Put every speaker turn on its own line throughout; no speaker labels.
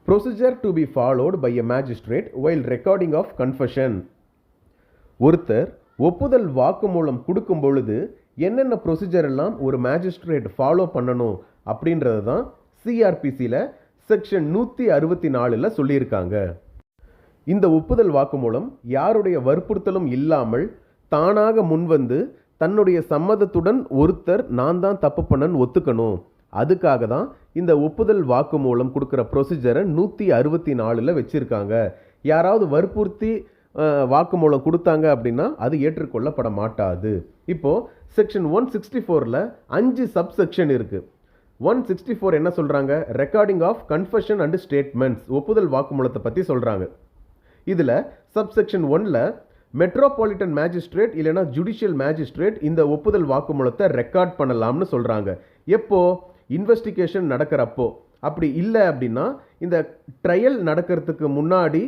Procedure to be followed by a magistrate while recording of confession. ஒருத்தர் ஒப்புதல் வாக்குமூலம் கொடுக்கும் பொழுது என்னென்ன ப்ரொசீஜர் எல்லாம் ஒரு மேஜிஸ்ட்ரேட் ஃபாலோ பண்ணணும் அப்படின்றது தான் சிஆர்பிசியில் செக்ஷன் 164 சொல்லியிருக்காங்க. இந்த ஒப்புதல் வாக்குமூலம் யாருடைய வற்புறுத்தலும் இல்லாமல் தானாக முன்வந்து தன்னுடைய சம்மதத்துடன் ஒருத்தர் நான் தான் தப்பு பண்ணன்னு ஒத்துக்கணும். அதுக்காக தான் இந்த ஒப்புதல் வாக்குமூலம் கொடுக்குற ப்ரொசீஜரை 164 வச்சுருக்காங்க. யாராவது வற்புறுத்தி வாக்குமூலம் கொடுத்தாங்க அப்படின்னா அது ஏற்றுக்கொள்ளப்பட மாட்டாது. இப்போது செக்ஷன் 164 5 சப்செக்ஷன் இருக்குது. 164 என்ன சொல்கிறாங்க? Recording of confession and statements, ஒப்புதல் வாக்குமூலத்தை பற்றி சொல்கிறாங்க. இதில் சப்செக்ஷன் 1 மெட்ரோபாலிட்டன் மேஜிஸ்ட்ரேட் இல்லைனா ஜுடிஷியல் மேஜிஸ்ட்ரேட் இந்த ஒப்புதல் வாக்குமூலத்தை ரெக்கார்ட் பண்ணலாம்னு சொல்கிறாங்க. எப்போ? இன்வெஸ்டிகேஷன் நடக்கிறப்போ. அப்படி இல்லை அப்படின்னா இந்த ட்ரையல் நடக்கிறதுக்கு முன்னாடி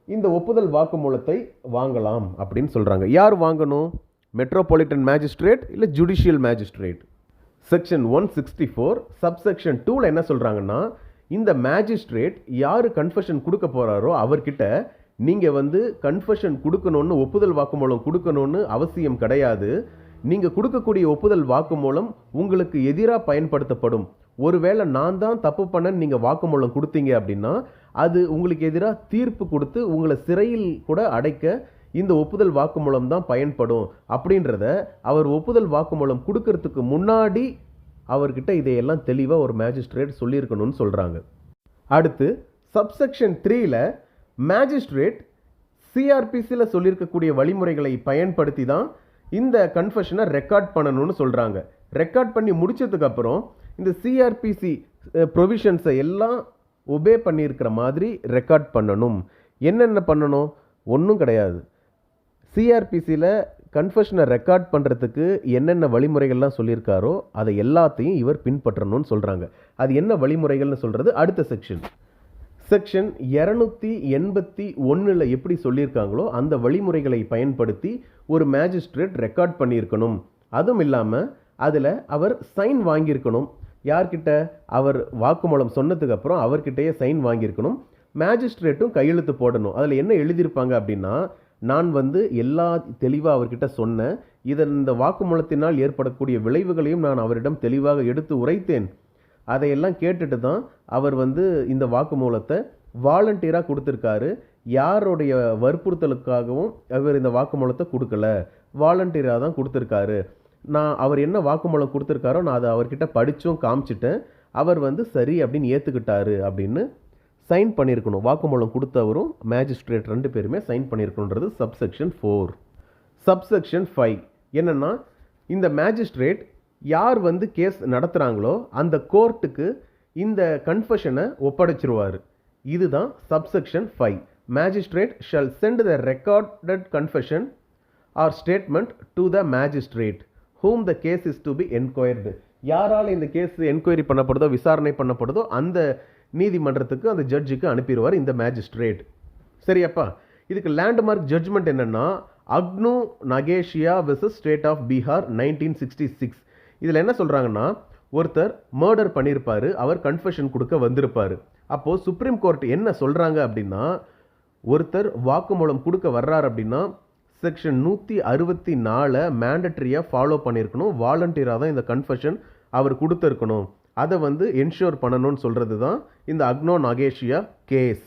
இந்த ஒப்புதல் வாக்குமூலத்தை வாங்கலாம் அப்படின்னு சொல்கிறாங்க. யார் வாங்கணும்? மெட்ரோபாலிட்டன் மேஜிஸ்ட்ரேட் இல்லை ஜுடிஷியல் மேஜிஸ்ட்ரேட். செக்ஷன் 164 சப்செக்ஷன் 2 என்ன சொல்கிறாங்கன்னா, இந்த மேஜிஸ்ட்ரேட் யார் கன்ஃபெஷன் கொடுக்க போகிறாரோ அவர்கிட்ட நீங்கள் கன்ஃபெஷன் கொடுக்கணும்னு, ஒப்புதல் வாக்குமூலம் கொடுக்கணும்னு அவசியம் கிடையாது. நீங்கள் கொடுக்கக்கூடிய ஒப்புதல் வாக்குமூலம் உங்களுக்கு எதிராக பயன்படுத்தப்படும். ஒருவேளை நான் தான் தப்பு பண்ணேன்னு நீங்கள் வாக்குமூலம் கொடுத்தீங்க அப்படின்னா அது உங்களுக்கு எதிராக தீர்ப்பு கொடுத்து உங்களை சிறையில் கூட அடைக்க இந்த ஒப்புதல் வாக்குமூலம் தான் பயன்படும் அப்படின்றத அவர் ஒப்புதல் வாக்குமூலம் கொடுக்கறதுக்கு முன்னாடி அவர்கிட்ட இதையெல்லாம் தெளிவாக ஒரு மேஜிஸ்ட்ரேட் சொல்லியிருக்கணும்னு சொல்கிறாங்க. அடுத்து சப்செக்ஷன் 3 மேஜிஸ்ட்ரேட் சிஆர்பிசியில் சொல்லியிருக்கக்கூடிய வழிமுறைகளை பயன்படுத்தி தான் இந்த கன்ஃபெஷனை ரெக்கார்ட் பண்ணணும்னு சொல்கிறாங்க. ரெக்கார்ட் பண்ணி முடிச்சதுக்கப்புறம் இந்த சிஆர்பிசி ப்ரொவிஷன்ஸை எல்லாம் ஒபே பண்ணியிருக்கிற மாதிரி ரெக்கார்ட் பண்ணணும். என்னென்ன பண்ணணும்? ஒன்றும் கிடையாது. சிஆர்பிசியில் கன்ஃபெஷனை ரெக்கார்ட் பண்ணுறதுக்கு என்னென்ன வழிமுறைகள்லாம் சொல்லியிருக்காரோ அதை எல்லாத்தையும் இவர் பின்பற்றணும்னு சொல்கிறாங்க. அது என்ன வழிமுறைகள்னு சொல்கிறது அடுத்த செக்ஷன். செக்ஷன் 281 எப்படி சொல்லியிருக்காங்களோ அந்த வழிமுறைகளை பயன்படுத்தி ஒரு மேஜிஸ்ட்ரேட் ரெக்கார்ட் பண்ணியிருக்கணும். அதுவும் இல்லாமல் அதில் அவர் சைன் வாங்கியிருக்கணும். யார்கிட்ட? அவர் வாக்குமூலம் சொன்னதுக்கப்புறம் அவர்கிட்டயே சைன் வாங்கியிருக்கணும். மேஜிஸ்ட்ரேட்டும் கையெழுத்து போடணும். அதில் என்ன எழுதியிருப்பாங்க அப்படின்னா, நான் எல்லா தெளிவாக அவர்கிட்ட சொன்னேன், இந்த வாக்குமூலத்தினால் ஏற்படக்கூடிய விளைவுகளையும் நான் அவரிடம் தெளிவாக எடுத்து உரைத்தேன். அதையெல்லாம் கேட்டுட்டு தான் அவர் இந்த வாக்குமூலத்தை வாலண்டியராக கொடுத்துருக்காரு. யாருடைய வற்புறுத்தலுக்காகவும் அவர் இந்த வாக்குமூலத்தை கொடுக்கல, வாலண்டியராக தான் கொடுத்துருக்காரு. அவர் என்ன வாக்குமூலம் கொடுத்துருக்காரோ நான் அதை அவர்கிட்ட படித்தும் காமிச்சிட்டேன். அவர் சரி அப்படின்னு ஏற்றுக்கிட்டாரு அப்படின்னு சைன் பண்ணியிருக்கணும். வாக்குமூலம் கொடுத்தவரும் மேஜிஸ்ட்ரேட் 2 பேருமே சைன் பண்ணியிருக்கணுன்றது சப்செக்ஷன் 4. சப்செக்ஷன் 5 என்னென்னா, இந்த மேஜிஸ்ட்ரேட் யார் கேஸ் நடத்துகிறாங்களோ அந்த கோர்ட்டுக்கு இந்த கன்ஃபெஷனை ஒப்படைச்சிருவார். இதுதான் subsection 5. Magistrate shall send the recorded confession or statement to the magistrate whom the case is to be enquired. யாரால் இந்த கேஸ் என்கொயரி பண்ணப்படுதோ, விசாரணை பண்ணப்படுதோ அந்த நீதிமன்றத்துக்கு, அந்த ஜட்ஜுக்கு அனுப்பிடுவார் இந்த மேஜிஸ்ட்ரேட். சரியாப்பா? இதுக்கு லேண்ட்மார்க் ஜட்ஜ்மெண்ட் என்னென்னா அக்னு நகேஷியா வெர்சஸ் ஸ்டேட் ஆஃப் பீகார் 1966. இதில் என்ன சொல்கிறாங்கன்னா, ஒருத்தர் மர்டர் பண்ணியிருப்பார், அவர் கன்ஃபெஷன் கொடுக்க வந்திருப்பார். அப்போது சுப்ரீம் கோர்ட் என்ன சொல்கிறாங்க அப்படின்னா, ஒருத்தர் வாக்குமூலம் கொடுக்க வர்றார் அப்படின்னா செக்ஷன் 164 மேண்டட்ரியாக ஃபாலோ பண்ணியிருக்கணும். வாலண்டியராக தான் இந்த கன்ஃபெஷன் அவர் கொடுத்துருக்கணும். அதை என்ஷூர் பண்ணணும்னு சொல்கிறது தான் இந்த அக்னோ நகேஷியா கேஸ்.